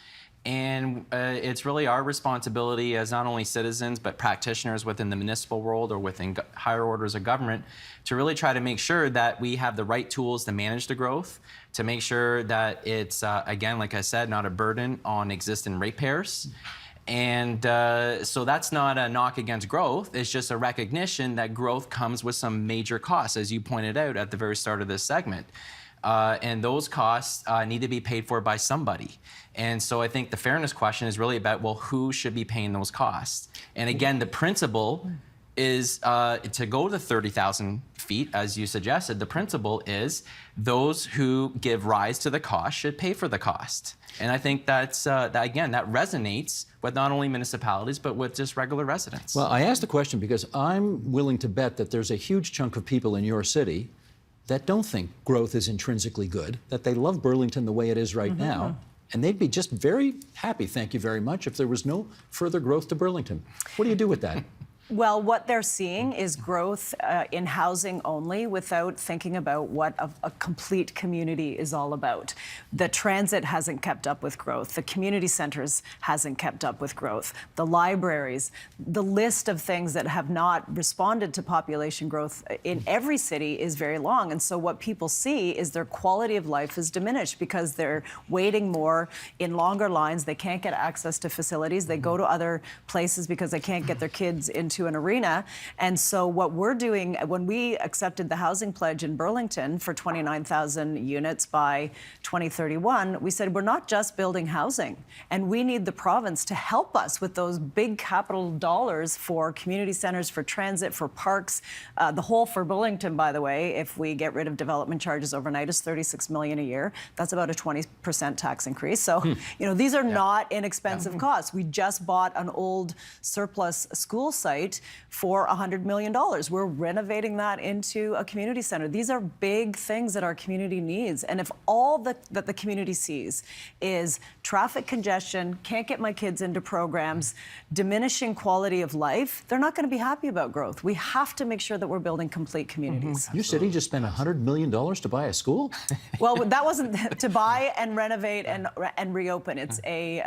And it's really our responsibility as not only citizens, but practitioners within the municipal world or within higher orders of government to really try to make sure that we have the right tools to manage the growth, to make sure that it's, again, like I said, not a burden on existing ratepayers. And so that's not a knock against growth. It's just a recognition that growth comes with some major costs, as you pointed out at the very start of this segment. And those costs need to be paid for by somebody. And so I think the fairness question is really about, well, who should be paying those costs? And again, the principle is to go to 30,000 feet, as you suggested, the principle is those who give rise to the cost should pay for the cost. And I think that resonates with not only municipalities, but with just regular residents. Well, I asked the question because I'm willing to bet that there's a huge chunk of people in your city that don't think growth is intrinsically good, that they love Burlington the way it is right now, and they'd be just very happy, thank you very much, if there was no further growth to Burlington. What do you do with that? Well, what they're seeing is growth in housing only without thinking about what a complete community is all about. The transit hasn't kept up with growth. The community centers hasn't kept up with growth. The libraries, the list of things that have not responded to population growth in every city is very long. And so what people see is their quality of life is diminished because they're waiting more in longer lines. They can't get access to facilities. They go to other places because they can't get their kids into into an arena. And so what we're doing, when we accepted the housing pledge in Burlington for 29,000 units by 2031, we said we're not just building housing, and we need the province to help us with those big capital dollars for community centers, for transit, for parks. The whole for Burlington, by the way, if we get rid of development charges overnight, is $36 million a year. That's about a 20% tax increase. So, these are not inexpensive costs. We just bought an old surplus school site for $100 million. We're renovating that into a community center. These are big things that our community needs. And if all that the community sees is traffic congestion, can't get my kids into programs, diminishing quality of life, they're not going to be happy about growth. We have to make sure that we're building complete communities. Your city just spent $100 million to buy a school? Well, that wasn't to buy and renovate and reopen. It's a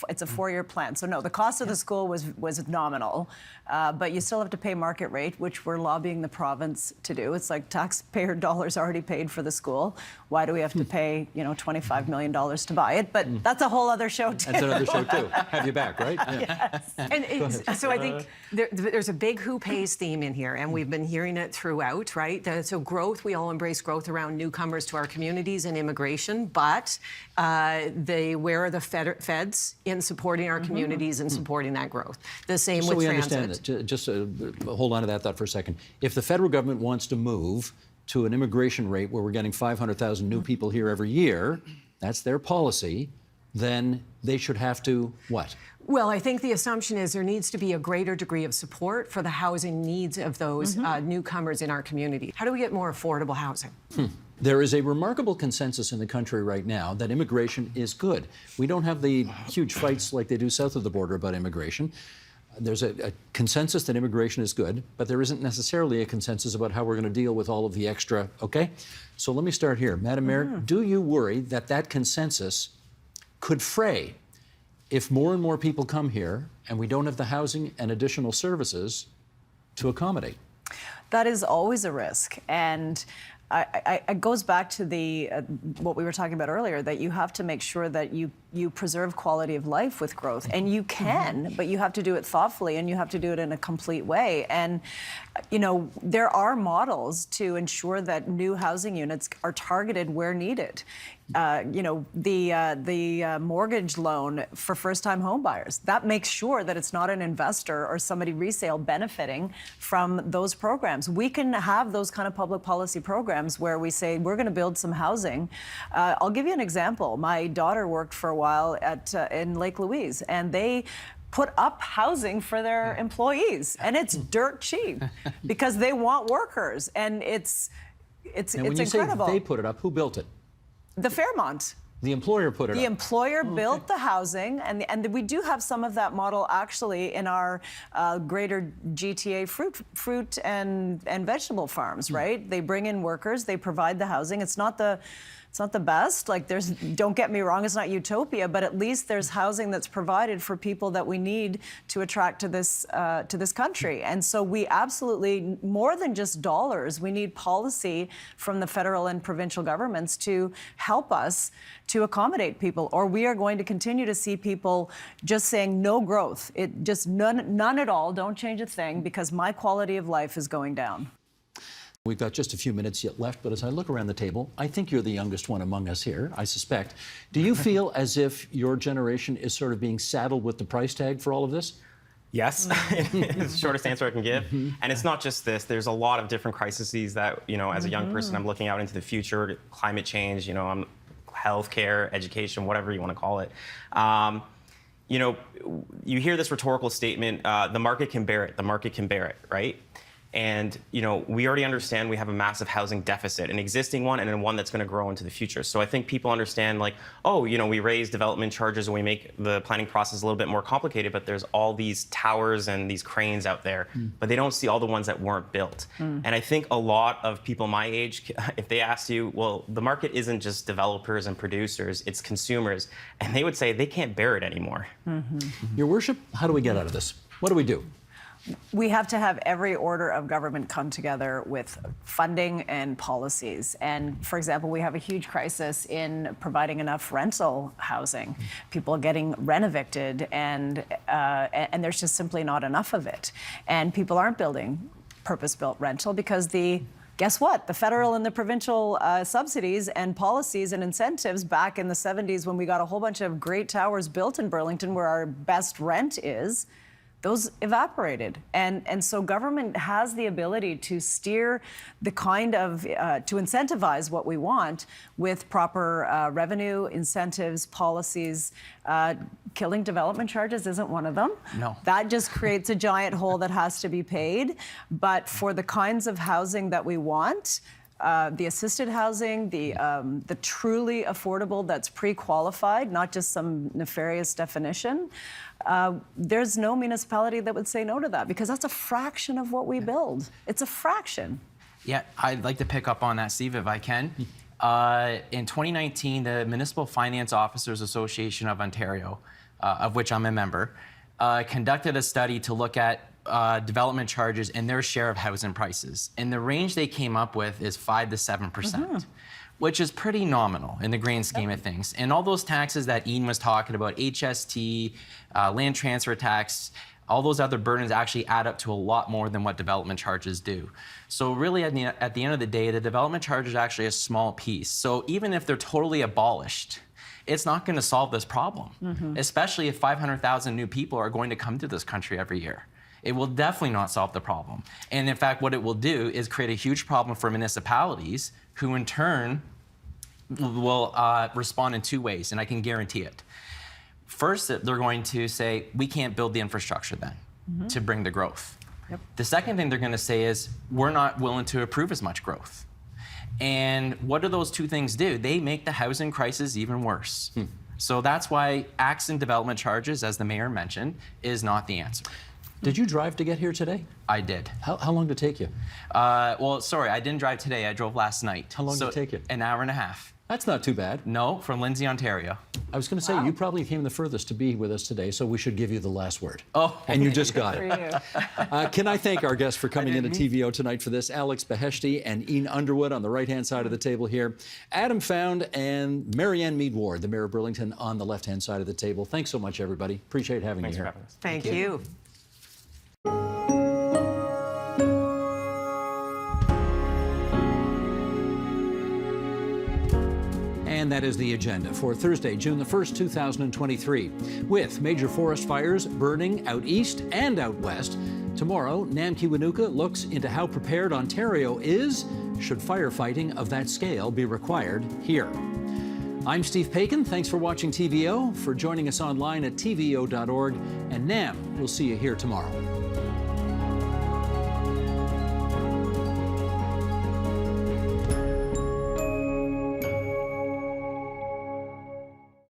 4-year plan. So no, the cost of the school was nominal, but you still have to pay market rate, which we're lobbying the province to do. It's like taxpayer dollars already paid for the school. Why do we have to pay $25 million to buy it? But that's a whole other show too. That's another show too. Have you back, right? Yes. And so I think there's a big who pays theme in here, and we've been hearing it throughout, right? So growth, we all embrace growth around newcomers to our communities and immigration, but where are the feds in supporting our communities and supporting that growth? The same So with we transit. understand that. Just hold on to that thought for a second. If the federal government wants to move to an immigration rate where we're getting 500,000 new people here every year, that's their policy, then they should have to what? Well, I think the assumption is there needs to be a greater degree of support for the housing needs of those newcomers in our community. How do we get more affordable housing? There is a remarkable consensus in the country right now that immigration is good. We don't have the huge fights like they do south of the border about immigration. There's a consensus that immigration is good, but there isn't necessarily a consensus about how we're going to deal with all of the extra, okay? So let me start here. Madam Mayor, do you worry that that consensus could fray if more and more people come here and we don't have the housing and additional services to accommodate? That is always a risk. And it goes back to what we were talking about earlier, that you have to make sure that you preserve quality of life with growth. And you can, but you have to do it thoughtfully, and you have to do it in a complete way. And, there are models to ensure that new housing units are targeted where needed. The mortgage loan for first-time home buyers, that makes sure that it's not an investor or somebody resale benefiting from those programs. We can have those kind of public policy programs where we say we're going to build some housing. I'll give you an example. My daughter worked for a while in Lake Louise, and they put up housing for their employees, and it's dirt cheap because they want workers, and it's And when you incredible. say they put it up, who built it? The Fairmont. The employer put it The up. employer built the housing, and we do have some of that model actually in our greater GTA fruit and vegetable farms, right? They bring in workers, they provide the housing. It's not the best. Like don't get me wrong, it's not utopia, but at least there's housing that's provided for people that we need to attract to this country. And so we absolutely, more than just dollars, we need policy from the federal and provincial governments to help us to accommodate people, or we are going to continue to see people just saying no growth. It just none at all, don't change a thing, because my quality of life is going down. We've got just a few minutes yet left, but as I look around the table, I think you're the youngest one among us here, I suspect. Do you feel as if your generation is sort of being saddled with the price tag for all of this? Yes, it's the shortest answer I can give. And it's not just this. There's a lot of different crises that, as a young person, I'm looking out into the future, climate change, healthcare, education, whatever you want to call it. You hear this rhetorical statement, the market can bear it, the market can bear it, right? And, we already understand we have a massive housing deficit, an existing one and then one that's going to grow into the future. So I think people understand we raise development charges and we make the planning process a little bit more complicated, but there's all these towers and these cranes out there, but they don't see all the ones that weren't built. And I think a lot of people my age, if they asked you, well, the market isn't just developers and producers, it's consumers. And they would say they can't bear it anymore. Your worship, how do we get out of this? What do we do? we have to have every order of government come together with funding and policies. And for example, we have a huge crisis in providing enough rental housing. People are getting rent-evicted, and there's just simply not enough of it. And people aren't building purpose-built rental because guess what? The federal and the provincial subsidies and policies and incentives back in the 70s, when we got a whole bunch of great towers built in Burlington where our best rent is, those evaporated. And so government has the ability to steer the kind of, to incentivize what we want with proper revenue, incentives, policies. Killing development charges isn't one of them. No. That just creates a giant hole that has to be paid. But for the kinds of housing that we want, the assisted housing, the truly affordable that's pre-qualified, not just some nefarious definition, there's no municipality that would say no to that because that's a fraction of what we build. It's a fraction. Yeah, I'd like to pick up on that, Steve, if I can. In 2019, the Municipal Finance Officers Association of Ontario, of which I'm a member, conducted a study to look at development charges and their share of housing prices. And the range they came up with is 5 to 7%, which is pretty nominal in the grand scheme of things. And all those taxes that Ian was talking about, HST, land transfer tax, all those other burdens actually add up to a lot more than what development charges do. So really at the end of the day, the development charge is actually a small piece. So even if they're totally abolished, it's not going to solve this problem, especially if 500,000 new people are going to come to this country every year. It will definitely not solve the problem. And in fact, what it will do is create a huge problem for municipalities who in turn will respond in two ways, and I can guarantee it. First, they're going to say, we can't build the infrastructure then to bring the growth. Yep. The second thing they're going to say is, we're not willing to approve as much growth. And what do those two things do? They make the housing crisis even worse. So that's why axing development charges, as the mayor mentioned, is not the answer. Did you drive to get here today? I did. How long did it take you? Well, sorry, I didn't drive today. I drove last night. How long did it take you? An hour and a half. That's not too bad. No, from Lindsay, Ontario. I was going to say, you probably came the furthest to be with us today, so we should give you the last word. Oh. And you just got For it. you. Can I thank our guests for coming into TVO tonight for this? Alex Beheshti and Ian Underwood on the right-hand side of the table here. Adam Found and Marianne Mead Ward, the Mayor of Burlington, on the left-hand side of the table. Thanks so much, everybody. Appreciate having you here. Thanks for having us. Thank you. And that is the agenda for Thursday, June the 1st, 2023. With major forest fires burning out east and out west, tomorrow, Nam Kiwanuka looks into how prepared Ontario is should firefighting of that scale be required here. I'm Steve Paikin. Thanks for watching TVO, for joining us online at tvo.org. And Nam, we'll see you here tomorrow.